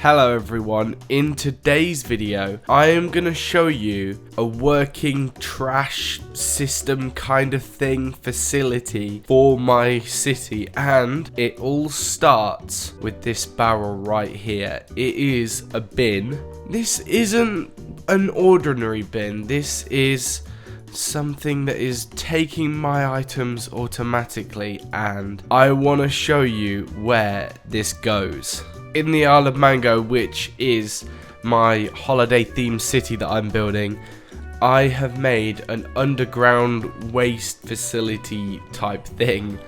Hello everyone, in today's video I am going to show you a working trash system kind of thing, facility for my city, and it all starts with this barrel right here. It is a bin. This isn't an ordinary bin, this is something that is taking my items automatically, and I want to show you where this goes. In the Isle of Mango, which is my holiday themed city that I'm building, I have made an underground waste facility type thing,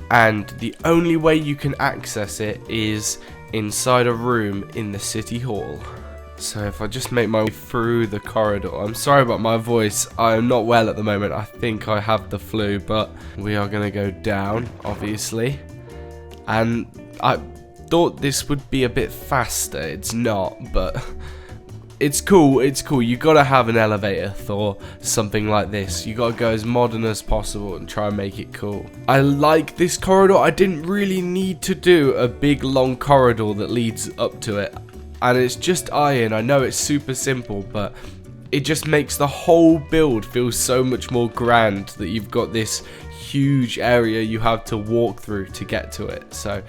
and the only way you can access it is inside a room in the city hall. So if I just make my way through the corridor, I'm sorry about my voice, I am not well at the moment, I think I have the flu, but we are going to go down, obviously, and I thought this would be a bit faster. It's not, but it's cool. You gotta have an elevator for something like this. You gotta go as modern as possible and try and make it cool. I like this corridor. I didn't really need to do a big long corridor that leads up to it, and it's just iron. I know it's super simple, but it just makes the whole build feel so much more grand that you've got this huge area you have to walk through to get to it. So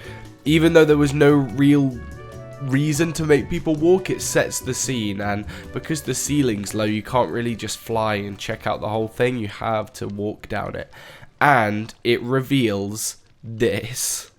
even though there was no real reason to make people walk, it sets the scene, and because the ceiling's low, you can't really just fly and check out the whole thing. You have to walk down it, and it reveals this.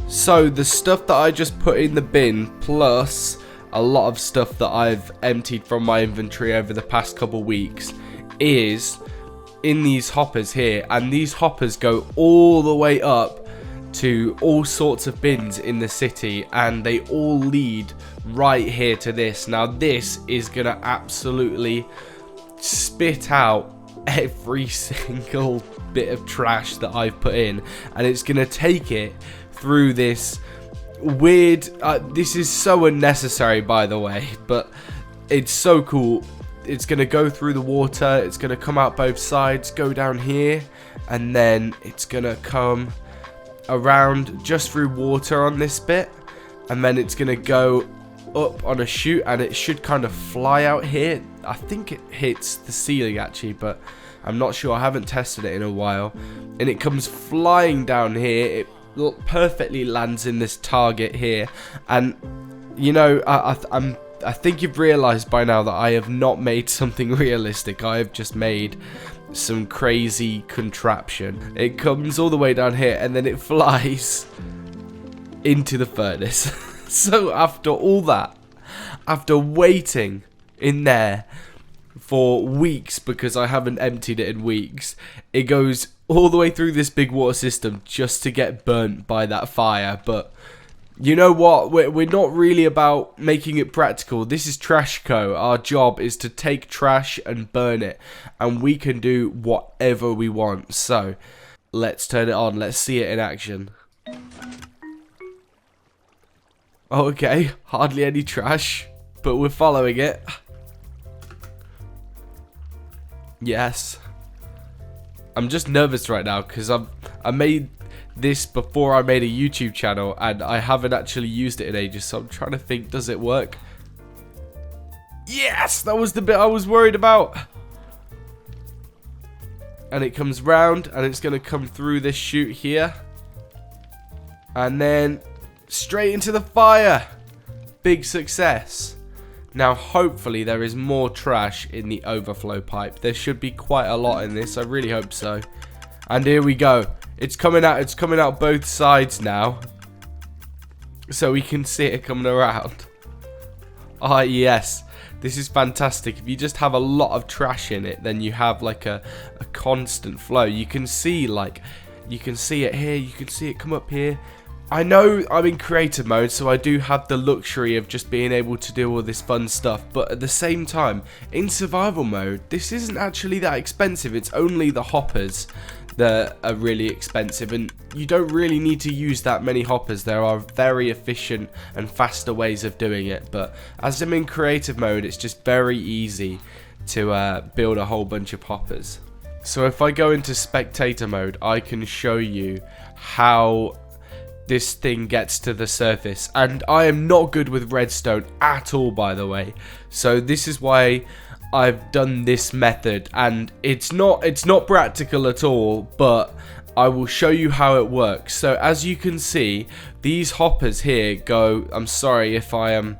So the stuff that I just put in the bin, plus a lot of stuff that I've emptied from my inventory over the past couple weeks, is in these hoppers here, and these hoppers go all the way up to all sorts of bins in the city, and they all lead right here to this. Now this is gonna absolutely spit out every single bit of trash that I've put in, and it's gonna take it through this weird, this is so unnecessary by the way, but it's so cool. It's gonna go through the water, it's gonna come out both sides, go down here, and then it's gonna come around just through water on this bit, and then it's gonna go up on a chute, and it should kind of fly out here. I think it hits the ceiling actually, but I'm not sure, I haven't tested it in a while, and it comes flying down here. It perfectly lands in this target here, and you know, I think you've realized by now that I have not made something realistic. I have just made some crazy contraption. It comes all the way down here, and then it flies into the furnace. So after all that, after waiting in there for weeks, because I haven't emptied it in weeks, it goes all the way through this big water system just to get burnt by that fire. But you know what, we're not really about making it practical. This is Trashco. Our job is to take trash and burn it, and we can do whatever we want. So let's turn it on, let's see it in action. Okay, hardly any trash, but we're following it. Yes. I'm just nervous right now because I made this before I made a YouTube channel, and I haven't actually used it in ages, so I'm trying to think, does it work? Yes, that was the bit I was worried about. And it comes round, and it's going to come through this chute here, and then straight into the fire. Big success. Now hopefully there is more trash in the overflow pipe. There should be quite a lot in this, I really hope so. And here we go. It's coming out both sides now. So we can see it coming around. Ah yes, this is fantastic. If you just have a lot of trash in it, then you have like a constant flow. You can see it here, you can see it come up here, I know I'm in creative mode, so I do have the luxury of just being able to do all this fun stuff, but at the same time, in survival mode, this isn't actually that expensive. It's only the hoppers that are really expensive, and you don't really need to use that many hoppers. There are very efficient and faster ways of doing it, but as I'm in creative mode, it's just very easy to build a whole bunch of hoppers. So if I go into spectator mode, I can show you how this thing gets to the surface, and I am not good with redstone at all, by the way, so this is why I've done this method, and it's not practical at all, but I will show you how it works. So as you can see, these hoppers here go, I'm sorry if I am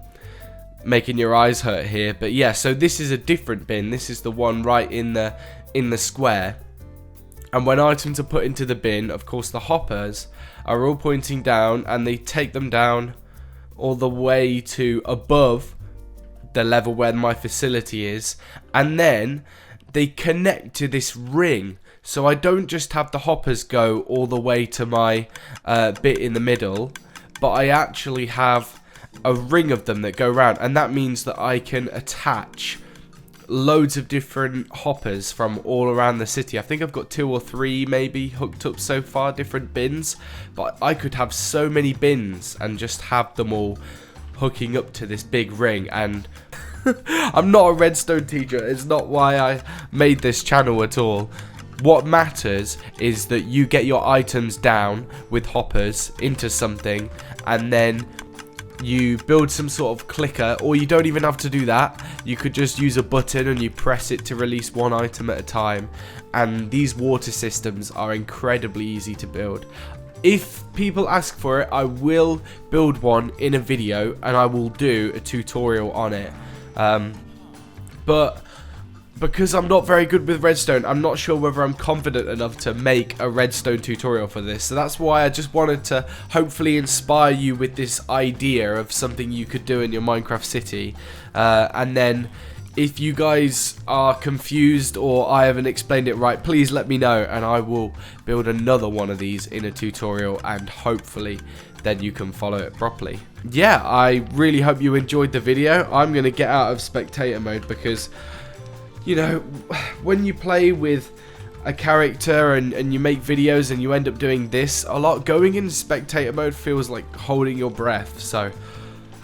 making your eyes hurt here, but yeah, so this is a different bin. This is the one right in the square, and when items are put into the bin, of course the hoppers are all pointing down, and they take them down all the way to above the level where my facility is, and then they connect to this ring. So I don't just have the hoppers go all the way to my bit in the middle, but I actually have a ring of them that go around, and that means that I can attach loads of different hoppers from all around the city. I think I've got 2 or 3 maybe hooked up so far, different bins, but I could have so many bins and just have them all hooking up to this big ring. And I'm not a redstone teacher, it's not why I made this channel at all. What matters is that you get your items down with hoppers into something, and then you build some sort of clicker, or you don't even have to do that. You could just use a button and you press it to release one item at a time. And these water systems are incredibly easy to build. If people ask for it, I will build one in a video, and I will do a tutorial on it. But because I'm not very good with redstone, I'm not sure whether I'm confident enough to make a redstone tutorial for this. So that's why I just wanted to hopefully inspire you with this idea of something you could do in your Minecraft city. And then if you guys are confused or I haven't explained it right, please let me know, and I will build another one of these in a tutorial, and hopefully then you can follow it properly. Yeah, I really hope you enjoyed the video. I'm going to get out of spectator mode because, you know, when you play with a character and you make videos and you end up doing this a lot, going into spectator mode feels like holding your breath. So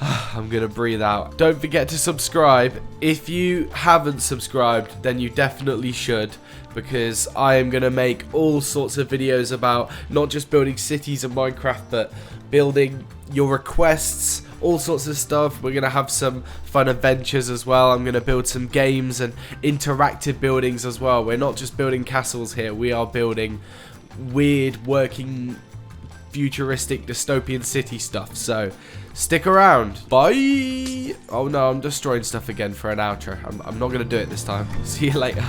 I'm gonna breathe out. Don't forget to subscribe. If you haven't subscribed, then you definitely should, because I am gonna make all sorts of videos about not just building cities in Minecraft, but building your requests, all sorts of stuff. We're gonna have some fun adventures as well. I'm gonna build some games and interactive buildings as well. We're not just building castles here, we are building weird working futuristic dystopian city stuff, so stick around. Bye. Oh no, I'm destroying stuff again for an outro. I'm not gonna do it this time. See you later.